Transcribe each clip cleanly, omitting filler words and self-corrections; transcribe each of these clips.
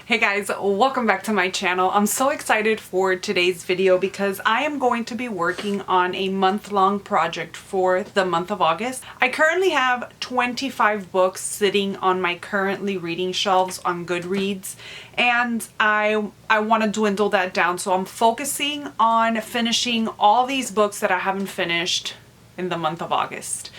Hey guys, welcome back to my channel. I'm so excited for today's video because I am going to be working on a month-long project for the month of August. I currently have 25 books sitting on my currently reading shelves on Goodreads, and I want to dwindle that down. So I'm focusing on finishing all these books that I haven't finished in the month of August.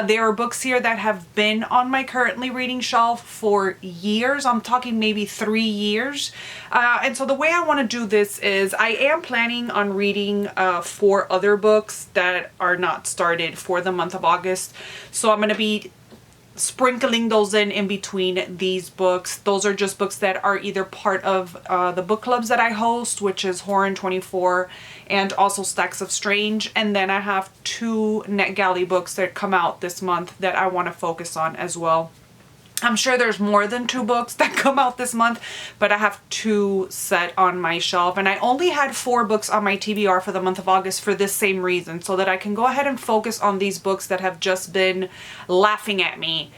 There are books here that have been on my currently reading shelf for years. I'm talking maybe 3 years. And so the way I want to do this is I am planning on reading 4 other books that are not started for the month of August. So I'm going to be sprinkling those in between these books. Those are just books that are either part of the book clubs that I host, which is Horror in 24 and also Stacks of Strange. And then I have 2 NetGalley books that come out this month that I want to focus on as well. I'm sure there's more than 2 books that come out this month, but I have 2 set on my shelf. And I only had 4 books on my TBR for the month of August for this same reason, so that I can go ahead and focus on these books that have just been laughing at me,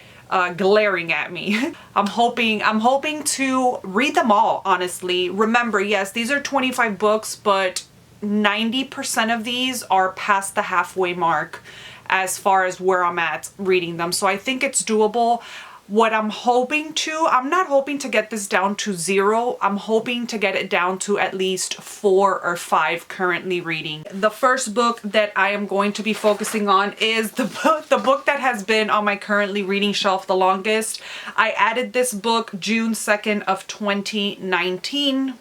glaring at me. I'm hoping to read them all, honestly. Remember, yes, these are 25 books, but 90% of these are past the halfway mark as far as where I'm at reading them. So I think it's doable. What I'm not hoping to get this down to 0. I'm hoping to get it down to at least 4 or 5 currently reading. The first book that I am going to be focusing on is the book that has been on my currently reading shelf the longest. I added this book June 2nd of 2019.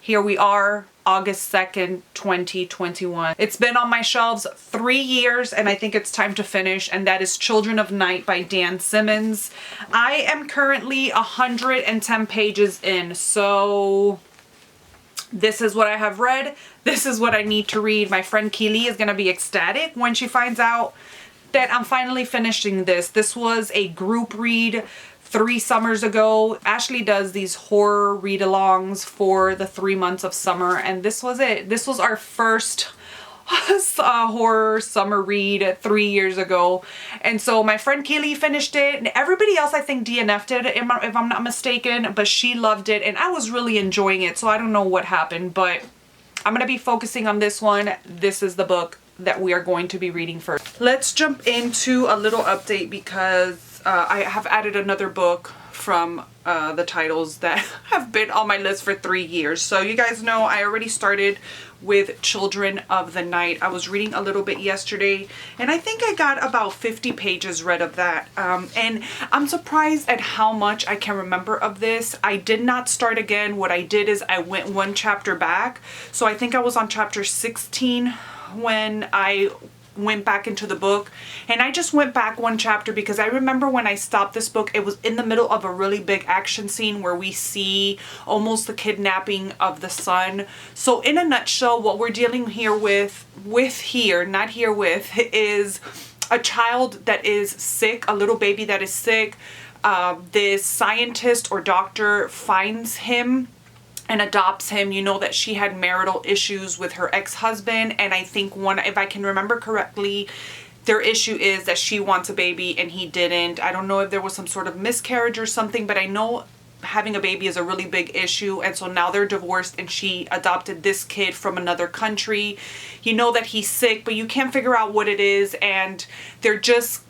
Here we are, August 2nd, 2021. It's been on my shelves 3 years, and I think it's time to finish, and that is Children of Night by Dan Simmons. I am currently 110 pages in, so this is what I have read. This is what I need to read. My friend Keely is gonna be ecstatic when she finds out that I'm finally finishing this. This was a group read 3 summers ago. Ashley does these horror read-alongs for the 3 months of summer, and this was it. This was our first horror summer read 3 years ago. And so my friend Keely finished it, and everybody else I think DNF'd it if I'm not mistaken, but she loved it and I was really enjoying it. So I don't know what happened, but I'm gonna be focusing on this one. This is the book that we are going to be reading first. Let's jump into a little update because I have added another book from the titles that have been on my list for 3 years. So you guys know I already started with Children of the Night. I was reading a little bit yesterday, and I think I got about 50 pages read of that. And I'm surprised at how much I can remember of this. I did not start again. What I did is I went 1 chapter back. So I think I was on chapter 16 when I went back into the book, and I just went back 1 chapter because I remember when I stopped this book, it was in the middle of a really big action scene where we see almost the kidnapping of the son. So in a nutshell, what we're dealing here with is a child that is sick, a little baby that is sick. This scientist or doctor finds him and adopts him. You know that she had marital issues with her ex-husband, and I think if I can remember correctly, their issue is that she wants a baby and he didn't. I don't know if there was some sort of miscarriage or something, but I know having a baby is a really big issue, and so now they're divorced and she adopted this kid from another country. You know that he's sick, but you can't figure out what it is, and they're just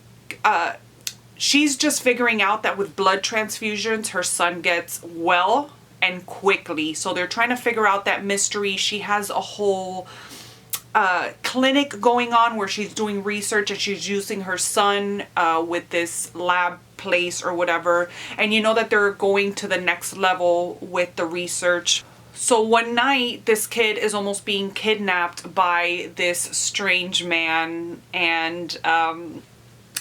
she's just figuring out that with blood transfusions her son gets well and quickly. So they're trying to figure out that mystery. She has a whole clinic going on where she's doing research, and she's using her son with this lab place or whatever. And you know that they're going to the next level with the research. So one night this kid is almost being kidnapped by this strange man, and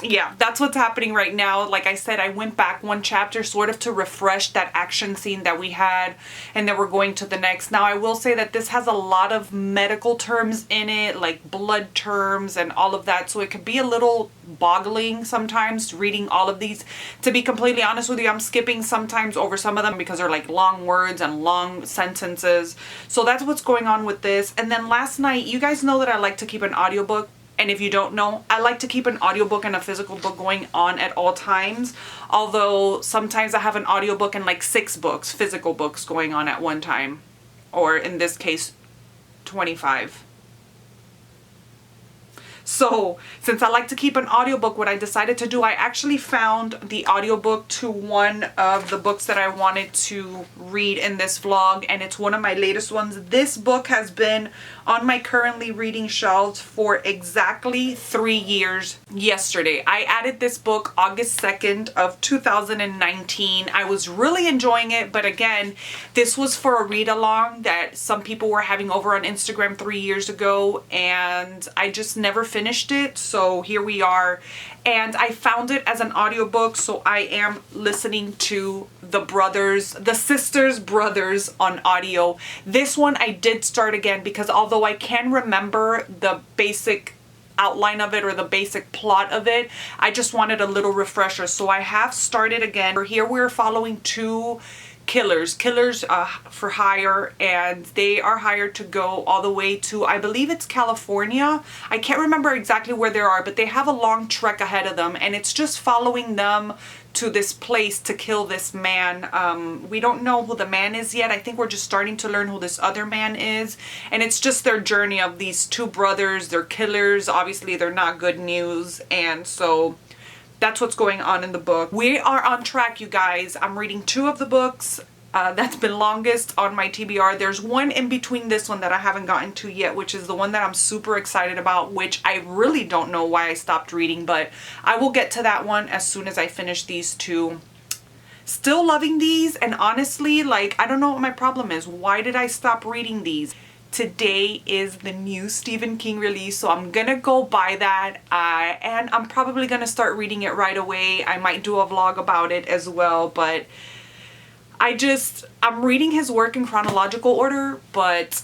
yeah, that's what's happening right now. Like I said, I went back 1 chapter sort of to refresh that action scene that we had, and then we're going to the next. Now, I will say that this has a lot of medical terms in it, like blood terms and all of that, so it could be a little boggling sometimes reading all of these. To be completely honest with you, I'm skipping sometimes over some of them because they're like long words and long sentences. So that's what's going on with this. And then last night, you guys know that I like to keep an audiobook, And if you don't know, I like to keep an audiobook and a physical book going on at all times. Although sometimes I have an audiobook and like 6 books, physical books going on at one time. Or in this case, 25. So since I like to keep an audiobook, what I decided to do, I actually found the audiobook to one of the books that I wanted to read in this vlog, and it's one of my latest ones. This book has been on my currently reading shelves for exactly 3 years yesterday. I added this book August 2nd of 2019. I was really enjoying it, but again, this was for a read along that some people were having over on Instagram 3 years ago, and I just never finished it. So here we are, and I found it as an audiobook, so I am listening to the sisters brothers on audio. This one I did start again because although I can remember the basic outline of it or the basic plot of it, I just wanted a little refresher, so I have started again. Here we're following 2 killers for hire, and they are hired to go all the way to, I believe it's California. I can't remember exactly where they are, but they have a long trek ahead of them, and it's just following them to this place to kill this man. We don't know who the man is yet. I think we're just starting to learn who this other man is, and it's just their journey of these 2 brothers. They're killers. Obviously they're not good news, and so that's what's going on in the book. We are on track, you guys. I'm reading 2 of the books. That's been longest on my TBR. There's one in between this one that I haven't gotten to yet, which is the one that I'm super excited about, which I really don't know why I stopped reading, but I will get to that one as soon as I finish these 2. Still loving these, and honestly, like, I don't know what my problem is. Why did I stop reading these? Today is the new Stephen King release, so I'm gonna go buy that, and I'm probably gonna start reading it right away. I might do a vlog about it as well, but I'm reading his work in chronological order, but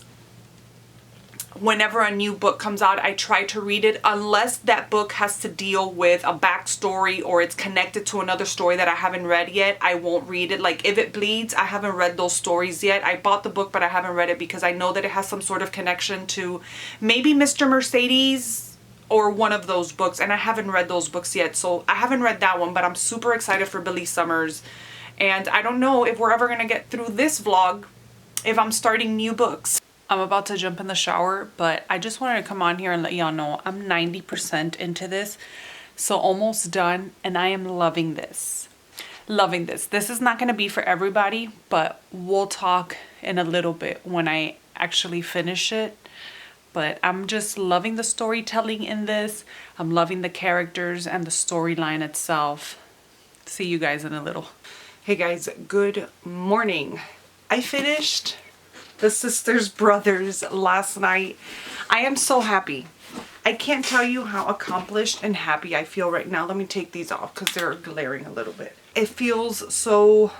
whenever a new book comes out, I try to read it unless that book has to deal with a backstory or it's connected to another story that I haven't read yet. I won't read it. Like If It Bleeds, I haven't read those stories yet. I bought the book, but I haven't read it because I know that it has some sort of connection to maybe Mr. Mercedes or one of those books, and I haven't read those books yet. So I haven't read that one, but I'm super excited for Billy Summers. And I don't know if we're ever gonna get through this vlog if I'm starting new books. I'm about to jump in the shower, but I just wanted to come on here and let y'all know I'm 90% into this. So almost done, and I am loving this. Loving this. This is not going to be for everybody, but we'll talk in a little bit when I actually finish it. But I'm just loving the storytelling in this. I'm loving the characters and the storyline itself. See you guys in a little. Hey guys, good morning. I finished The Sisters Brothers last night. I am so happy. I can't tell you how accomplished and happy I feel right now. Let me take these off because they're glaring a little bit. It feels so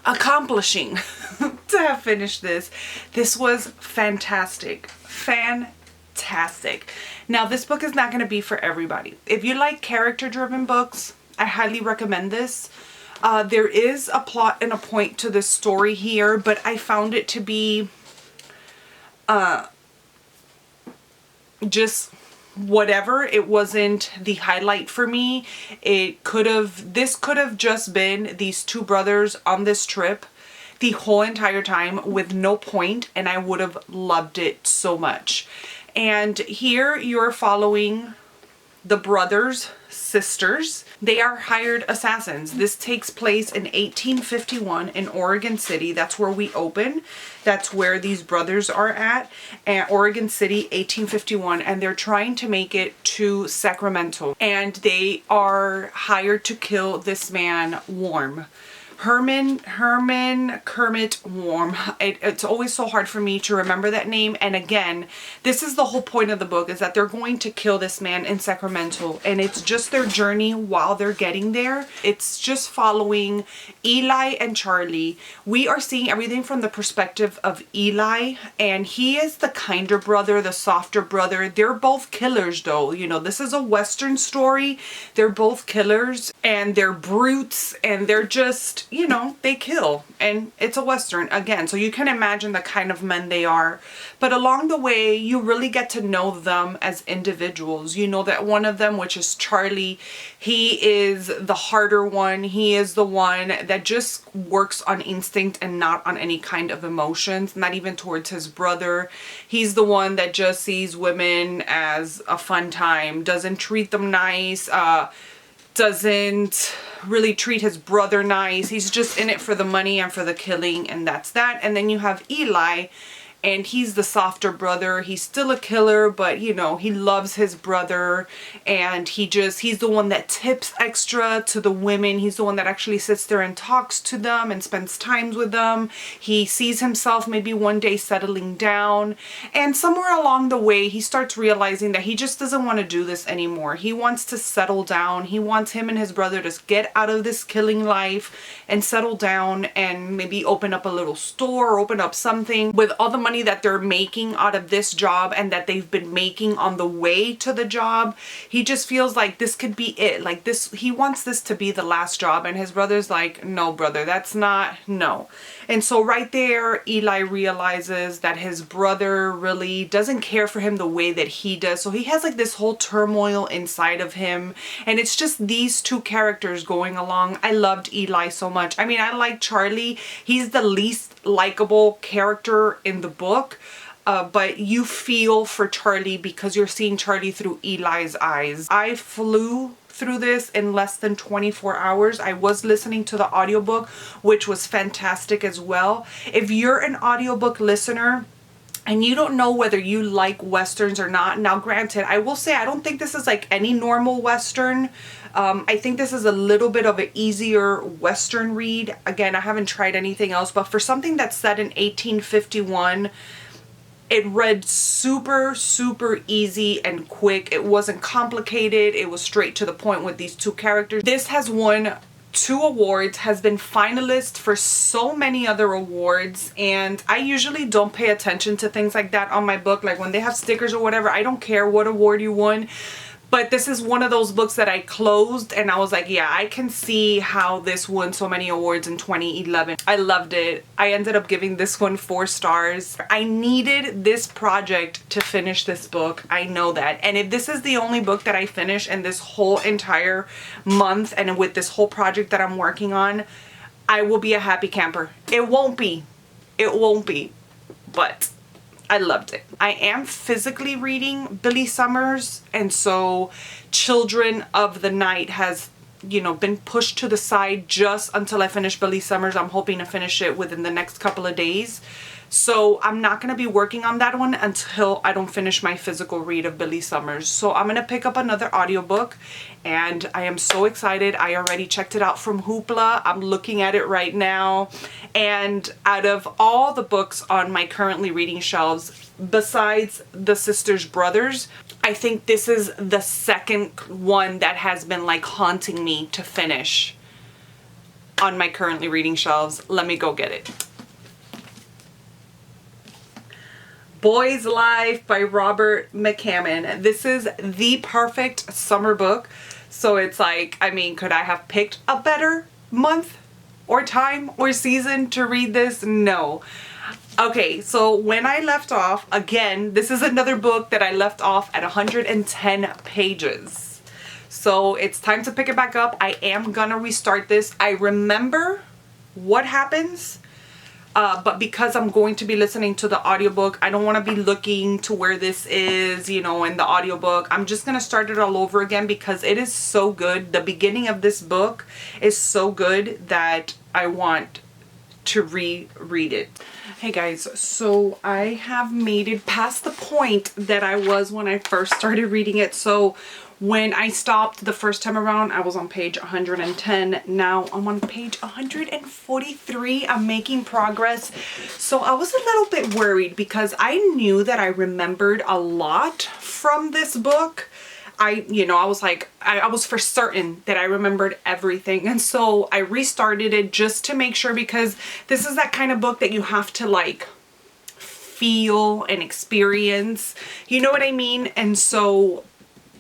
accomplishing to have finished this. This was fantastic. Fantastic. Now, this book is not going to be for everybody. If you like character-driven books, I highly recommend this. There is a plot and a point to this story here, but I found it to be just whatever. It wasn't the highlight for me. This could have just been these 2 brothers on this trip the whole entire time with no point, and I would have loved it so much. And here you're following the brothers, sisters. They are hired assassins. This takes place in 1851 in Oregon City. That's where we open. That's where these brothers are at Oregon City, 1851, and they're trying to make it to Sacramento. And they are hired to kill this man, Herman Kermit Warm. It's always so hard for me to remember that name. And again, this is the whole point of the book, is that they're going to kill this man in Sacramento, and it's just their journey while they're getting there. It's just following Eli and Charlie. We are seeing everything from the perspective of Eli, and he is the kinder brother, the softer brother. They're both killers though. You know, this is a Western story. They're both killers, and they're brutes, and they're just, you know, they kill, and it's a Western again, so you can imagine the kind of men they are. But along the way, you really get to know them as individuals. You know that one of them, which is Charlie, he is the harder one. He is the one that just works on instinct and not on any kind of emotions, not even towards his brother. He's the one that just sees women as a fun time, doesn't treat them nice, doesn't really treat his brother nice. He's just in it for the money and for the killing, and that's that. And then you have Eli, and he's the softer brother. He's still a killer, but you know, he loves his brother, and he's the one that tips extra to the women. He's the one that actually sits there and talks to them and spends times with them. He sees himself maybe one day settling down, and somewhere along the way he starts realizing that he just doesn't want to do this anymore. He wants to settle down. He wants him and his brother to get out of this killing life and settle down and maybe open up a little store or open up something with all the money that they're making out of this job and that they've been making on the way to the job. He just feels like this could be it. Like this, he wants this to be the last job, and his brother's like, no brother, that's not, no. And so right there, Eli realizes that his brother really doesn't care for him the way that he does. So he has like this whole turmoil inside of him, and it's just these two characters going along. I loved Eli so much. I mean, I like Charlie. He's the least likable character in the book, but you feel for Charlie because you're seeing Charlie through Eli's eyes. I flew through this in less than 24 hours. I was listening to the audiobook, which was fantastic as well. If you're an audiobook listener and you don't know whether you like Westerns or not, now granted, I will say I don't think this is like any normal Western. I think this is a little bit of an easier Western read. Again, I haven't tried anything else, but for something that's set in 1851, it read super, super easy and quick. It wasn't complicated. It was straight to the point with these two characters. This has won 2 awards, has been finalist for so many other awards, and I usually don't pay attention to things like that on my book. Like when they have stickers or whatever, I don't care what award you won. But this is one of those books that I closed and I was like, yeah, I can see how this won so many awards in 2011. I loved it. I ended up giving this one 4 stars. I needed this project to finish this book. I know that. And if this is the only book that I finish in this whole entire month and with this whole project that I'm working on, I will be a happy camper. It won't be. It won't be. But I loved it. I am physically reading Billy Summers, and so Children of the Night has, you know, been pushed to the side just until I finish Billy Summers. I'm hoping to finish it within the next couple of days. So I'm not going to be working on that one until I don't finish my physical read of Billy Summers. So I'm going to pick up another audiobook, and I am so excited. I already checked it out from Hoopla. I'm looking at it right now. And out of all the books on my currently reading shelves, besides The Sisters Brothers, I think this is the second one that has been like haunting me to finish on my currently reading shelves. Let me go get it. Boy's Life by Robert McCammon. This is the perfect summer book. So it's like, I mean, could I have picked a better month or time or season to read this? No. Okay, so when I left off, again, this is another book that I left off at 110 pages. So it's time to pick it back up. I am gonna restart this. I remember what happens, but because I'm going to be listening to the audiobook, I don't want to be looking to where this is, you know, in the audiobook. I'm just going to start it all over again because it is so good. The beginning of this book is so good that I want to reread it. Hey guys, so I have made it past the point that I was when I first started reading it. So when I stopped the first time around, I was on page 110. Now I'm on page 143. I'm making progress. So I was a little bit worried because I knew that I remembered a lot from this book. I was like, I was for certain that I remembered everything. And so I restarted it just to make sure, because this is that kind of book that you have to like feel and experience. You know what I mean? And so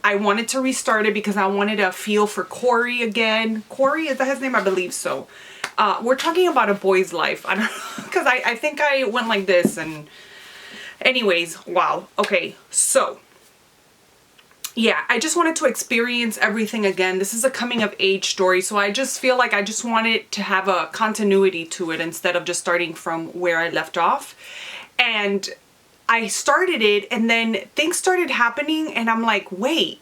I wanted to restart it because I wanted to feel for Corey again. Corey, is that his name? I believe so. we're talking about a boy's life. I don't know, because I think I went like this, and anyways, wow. Okay, so yeah, I just wanted to experience everything again. This is a coming of age story, so I just feel like I just wanted to have a continuity to it instead of just starting from where I left off. And I started it, and then things started happening, and I'm like, wait,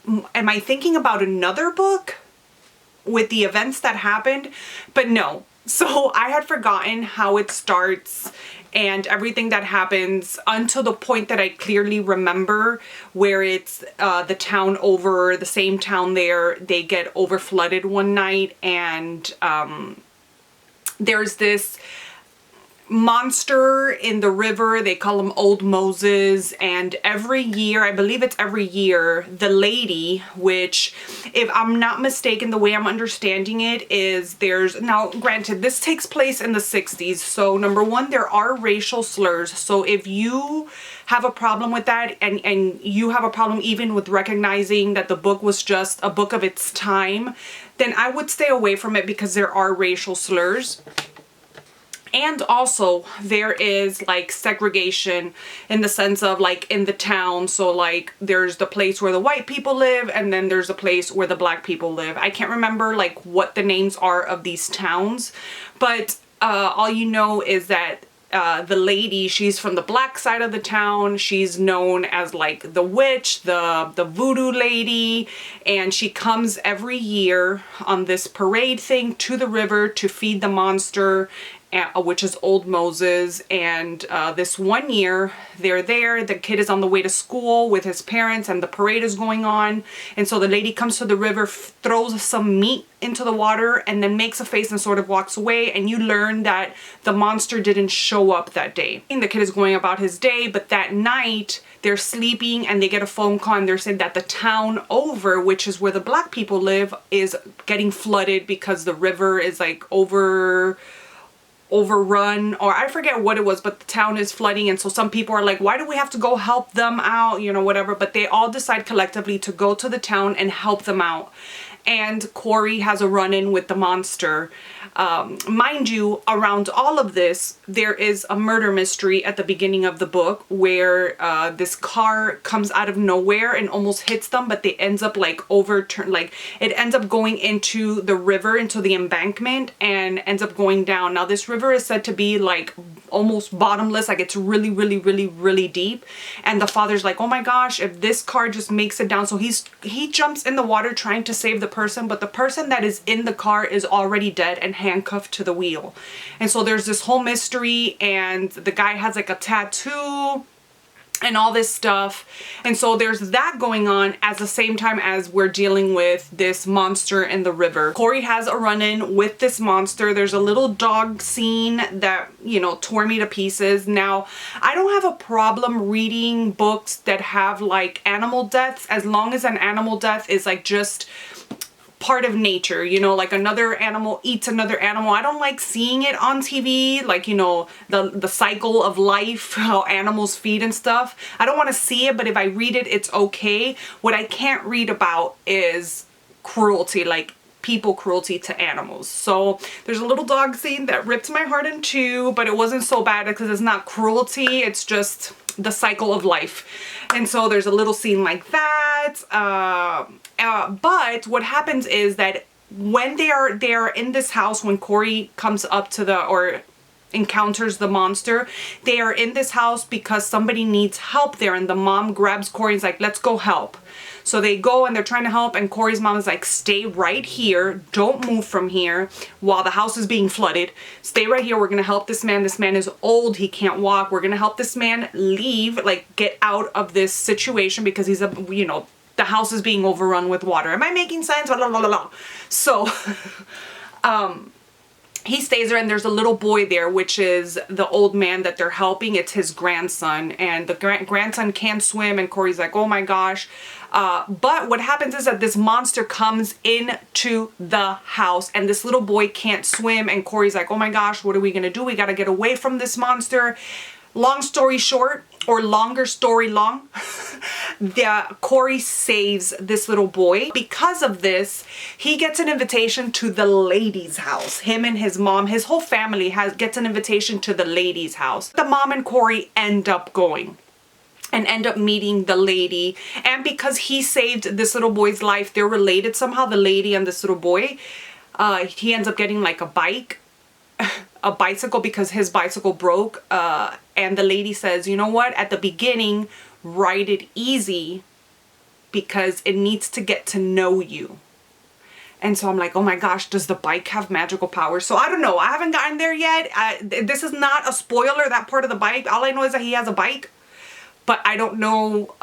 am I thinking about another book with the events that happened? But no. So I had forgotten how it starts and everything that happens until the point that I clearly remember, where it's the town over, the same town there, they get over flooded one night, and there's this monster in the river. They call him Old Moses, and every year, I believe it's every year, the lady, which, if I'm not mistaken, the way I'm understanding it is now granted, this takes place in the 60s, so number one, there are racial slurs, so if you have a problem with that, and you have a problem even with recognizing that the book was just a book of its time, then I would stay away from it, because there are racial slurs. And also there is like segregation in the sense of like in the town. So like there's the place where the white people live, and then there's a place where the black people live. I can't remember like what the names are of these towns, but all you know is that the lady, she's from the black side of the town. She's known as like the witch, the voodoo lady, and she comes every year on this parade thing to the river to feed the monster, which is Old Moses. And this one year they're there, the kid is on the way to school with his parents, and the parade is going on, and so the lady comes to the river, throws some meat into the water, and then makes a face and sort of walks away, and you learn that the monster didn't show up that day. And the kid is going about his day, but that night they're sleeping and they get a phone call, and they're saying that the town over, which is where the black people live, is getting flooded because the river is like overrun, or I forget what it was, but the town is flooding. And so some people are like, why do we have to go help them out, you know, whatever. But they all decide collectively to go to the town and help them out. And Corey has a run-in with the monster. Mind you, around all of this, there is a murder mystery at the beginning of the book where this car comes out of nowhere and almost hits them, but they ends up like it ends up going into the river, into the embankment, and ends up going down. Now this river is said to be like almost bottomless, like it's really, really, really, really deep. And the father's like, oh my gosh, if this car just makes it down. So he jumps in the water trying to save the person, but the person that is in the car is already dead and handcuffed to the wheel. And so there's this whole mystery, and the guy has like a tattoo and all this stuff. And so there's that going on at the same time as we're dealing with this monster in the river. Corey has a run-in with this monster. There's a little dog scene that, you know, tore me to pieces. Now, I don't have a problem reading books that have like animal deaths, as long as an animal death is like just part of nature, you know, like another animal eats another animal. I don't like seeing it on TV, like, you know, the cycle of life, how animals feed and stuff. I don't want to see it, but if I read it, it's okay. What I can't read about is cruelty, like people cruelty to animals. So there's a little dog scene that ripped my heart in two, but it wasn't so bad because it's not cruelty, it's just the cycle of life. And so there's a little scene like that. But what happens is that when they are in this house, when Corey comes up to or encounters the monster, they are in this house because somebody needs help there, and the mom grabs Corey and is like, let's go help. So they go and they're trying to help, and Corey's mom is like, stay right here, don't move from here while the house is being flooded. Stay right here, we're gonna help this man. This man is old, he can't walk. We're gonna help this man leave, like get out of this situation, because he's you know, the house is being overrun with water. Am I making sense? Blah, blah, blah, blah. So he stays there, and there's a little boy there, which is the old man that they're helping. It's his grandson, and the grandson can't swim, and Corey's like, oh my gosh. But what happens is that this monster comes into the house, and this little boy can't swim, and Corey's like, oh my gosh, what are we gonna do? We gotta get away from this monster. long story short, or longer story long, Corey saves this little boy. Because of this, he gets an invitation to the lady's house. Him and his mom, his whole family gets an invitation to the lady's house. The mom and Corey end up going and end up meeting the lady. And because he saved this little boy's life, they're related somehow, the lady and this little boy. He ends up getting like a bicycle because his bicycle broke. And the lady says, you know what, at the beginning, ride it easy because it needs to get to know you. And so I'm like, oh my gosh, does the bike have magical powers? So I don't know. I haven't gotten there yet. This is not a spoiler, that part of the bike. All I know is that he has a bike. But I don't know,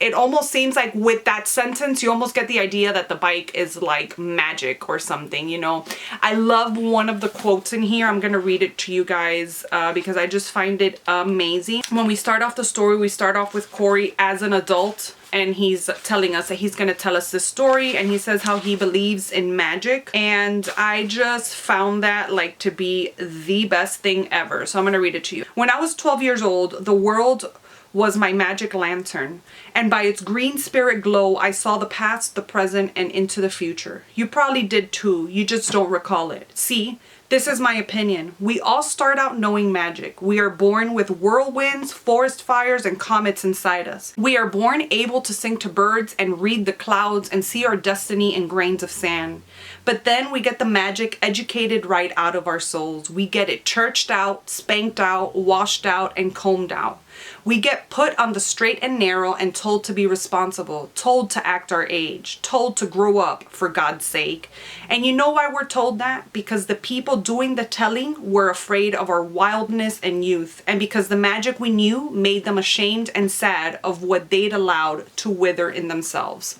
it almost seems like with that sentence, you almost get the idea that the bike is like magic or something, you know. I love one of the quotes in here. I'm going to read it to you guys because I just find it amazing. When we start off the story, we start off with Corey as an adult. And he's telling us that he's going to tell us this story. And he says how he believes in magic. And I just found that like to be the best thing ever. So I'm going to read it to you. When I was 12 years old, the world was my magic lantern, and by its green spirit glow, I saw the past, the present, and into the future. You probably did too, you just don't recall it. See, this is my opinion. We all start out knowing magic. We are born with whirlwinds, forest fires, and comets inside us. We are born able to sing to birds and read the clouds and see our destiny in grains of sand. But then we get the magic educated right out of our souls. We get it churched out, spanked out, washed out, and combed out. We get put on the straight and narrow and told to be responsible, told to act our age, told to grow up, for God's sake. And you know why we're told that? Because the people doing the telling were afraid of our wildness and youth, and because the magic we knew made them ashamed and sad of what they'd allowed to wither in themselves.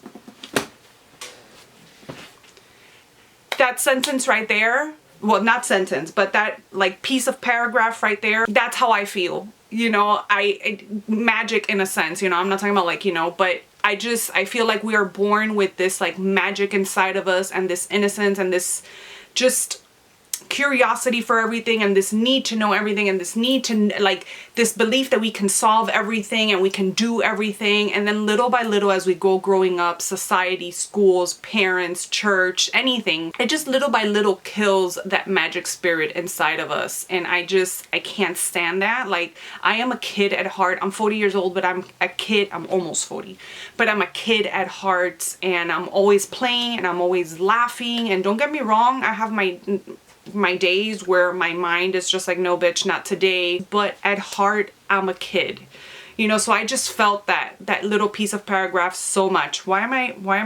That sentence right there, well, not sentence, but that like piece of paragraph right there, that's how I feel. You know, magic in a sense, you know, I'm not talking about like, you know, but I feel like we are born with this like magic inside of us, and this innocence, and this just curiosity for everything, and this need to know everything, and this need to like this belief that we can solve everything and we can do everything. And then little by little, as we go growing up, society, schools, parents, church, anything, it just little by little kills that magic spirit inside of us. And I can't stand that. Like, I am a kid at heart. I'm 40 years old, but I'm a kid. I'm almost 40, but I'm a kid at heart, and I'm always playing and I'm always laughing. And don't get me wrong, I have my days where my mind is just like, no bitch, not today, but at heart I'm a kid, you know. So I just felt that little piece of paragraph so much. Why am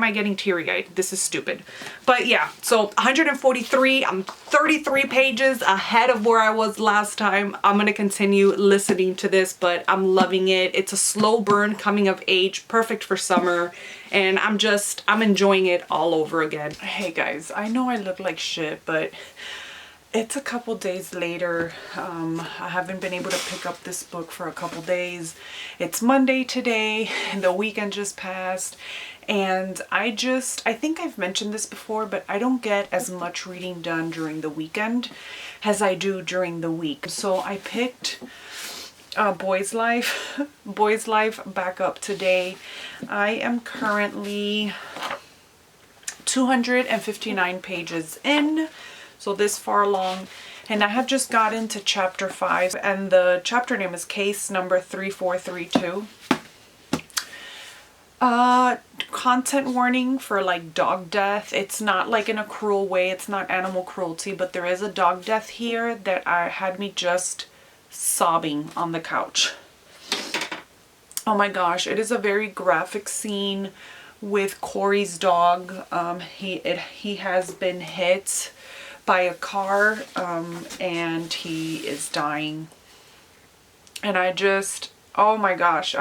I getting teary-eyed? This is stupid. But yeah, so 143, I'm 33 pages ahead of where I was last time. I'm gonna continue listening to this, but I'm loving it. It's a slow burn coming of age, perfect for summer, and I'm enjoying it all over again. Hey guys, I know I look like shit, but it's a couple days later. I haven't been able to pick up this book for a couple days. It's Monday today, and the weekend just passed, and I think I've mentioned this before, but I don't get as much reading done during the weekend as I do during the week. So I picked Boy's Life back up today. I am currently 259 pages in. So this far along, and I have just got into chapter 5, and the chapter name is case number 3432. Content warning for like dog death. It's not like in a cruel way, it's not animal cruelty, but there is a dog death here that had me just sobbing on the couch. Oh my gosh, it is a very graphic scene with Corey's dog. He has been hit by a car, and he is dying. And I just, oh my gosh,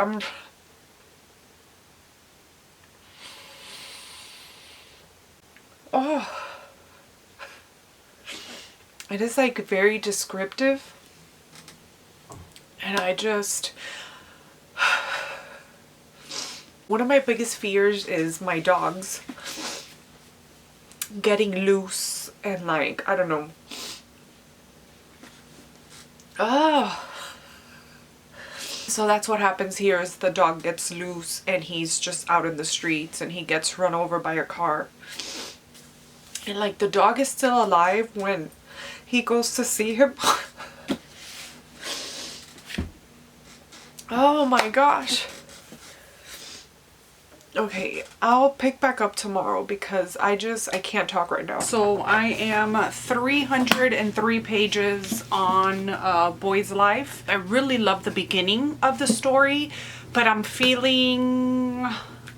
it is like very descriptive, and I just, one of my biggest fears is my dogs getting loose and like, I don't know. So that's what happens here is the dog gets loose and he's just out in the streets and he gets run over by a car. And like the dog is still alive when he goes to see him. Oh my gosh. Okay, I'll pick back up tomorrow because I can't talk right now. So I am 303 pages on Boy's Life. I really love the beginning of the story, but I'm feeling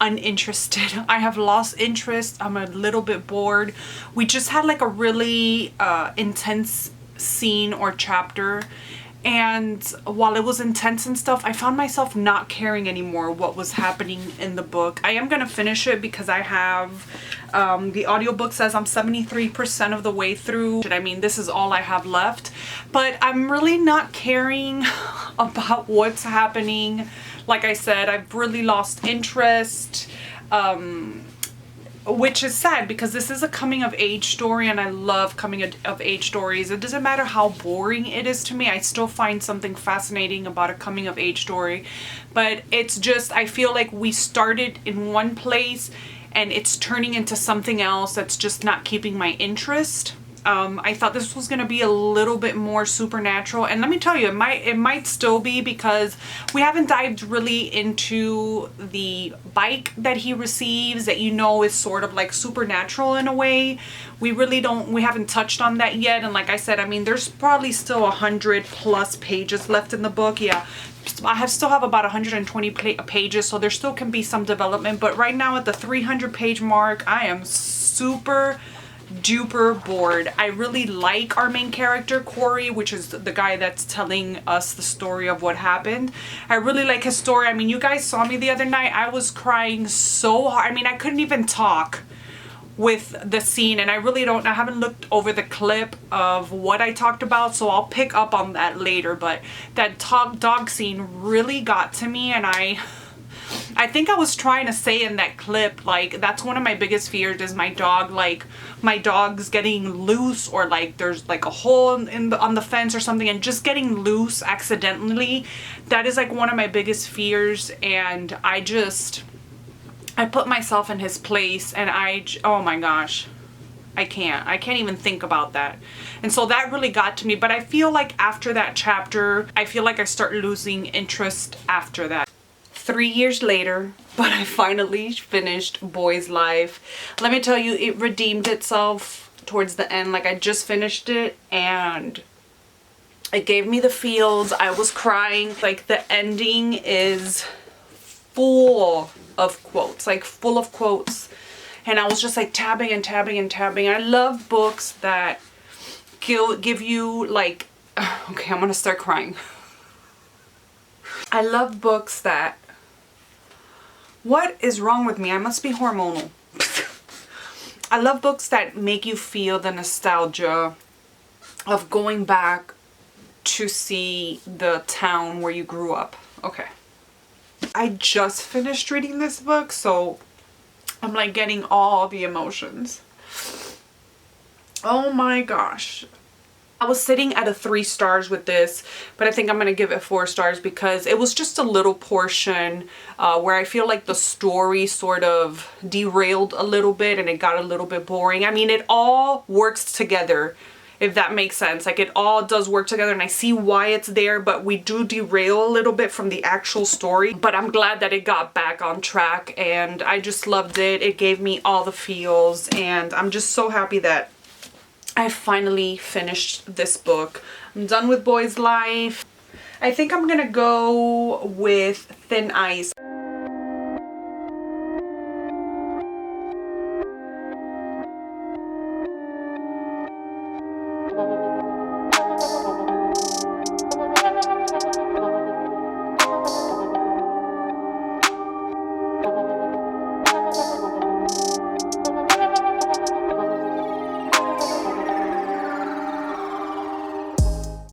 uninterested. I have lost interest. I'm a little bit bored. We just had like a really intense scene or chapter, and while it was intense and stuff, I found myself not caring anymore what was happening in the book. I am gonna finish it because I have the audiobook says I'm 73% of the way through. I mean, this is all I have left, but I'm really not caring about what's happening. Like I said, I've really lost interest, which is sad because this is a coming of age story and I love coming of age stories. It doesn't matter how boring it is to me, I still find something fascinating about a coming of age story. But it's just, I feel like we started in one place and it's turning into something else that's just not keeping my interest. I thought this was gonna be a little bit more supernatural, and let me tell you, it might still be because we haven't dived really into the bike that he receives that is sort of like supernatural in a way. We haven't touched on that yet, and like I said, I mean, there's probably still 100+ pages left in the book. Yeah, I still have about 120 pages, so there still can be some development, but right now at the 300 page mark, I am super duper bored. I really like our main character, Corey, which is the guy that's telling us the story of what happened. I really like his story. I mean, you guys saw me the other night. I was crying so hard. I mean, I couldn't even talk with the scene, and I haven't looked over the clip of what I talked about, so I'll pick up on that later. But that dog scene really got to me, and I think I was trying to say in that clip, like, that's one of my biggest fears is my dog's getting loose, or like there's like a hole on the fence or something and just getting loose accidentally. That is like one of my biggest fears, and I put myself in his place, and oh my gosh, I can't even think about that. And so that really got to me, but I feel like after that chapter, I feel like I start losing interest after that. 3 years later, but I finally finished Boy's Life. Let me tell you, it redeemed itself towards the end. Like, I just finished it and it gave me the feels. I was crying. Like, the ending is full of quotes, like full of quotes. And I was just like tabbing and tabbing and tabbing. I love books that give you like, okay, I'm gonna start crying. I love books that, what is wrong with me? I must be hormonal. I love books that make you feel the nostalgia of going back to see the town where you grew up. Okay. I just finished reading this book, so I'm like getting all the emotions. Oh my gosh. I was sitting at a 3 stars with this, but I think I'm gonna give it 4 stars because it was just a little portion where I feel like the story sort of derailed a little bit and it got a little bit boring. I mean, it all works together, if that makes sense. Like, it all does work together and I see why it's there, but we do derail a little bit from the actual story. But I'm glad that it got back on track and I just loved it. It gave me all the feels and I'm just so happy that I finally finished this book. I'm done with Boy's Life. I think I'm gonna go with Thin Ice.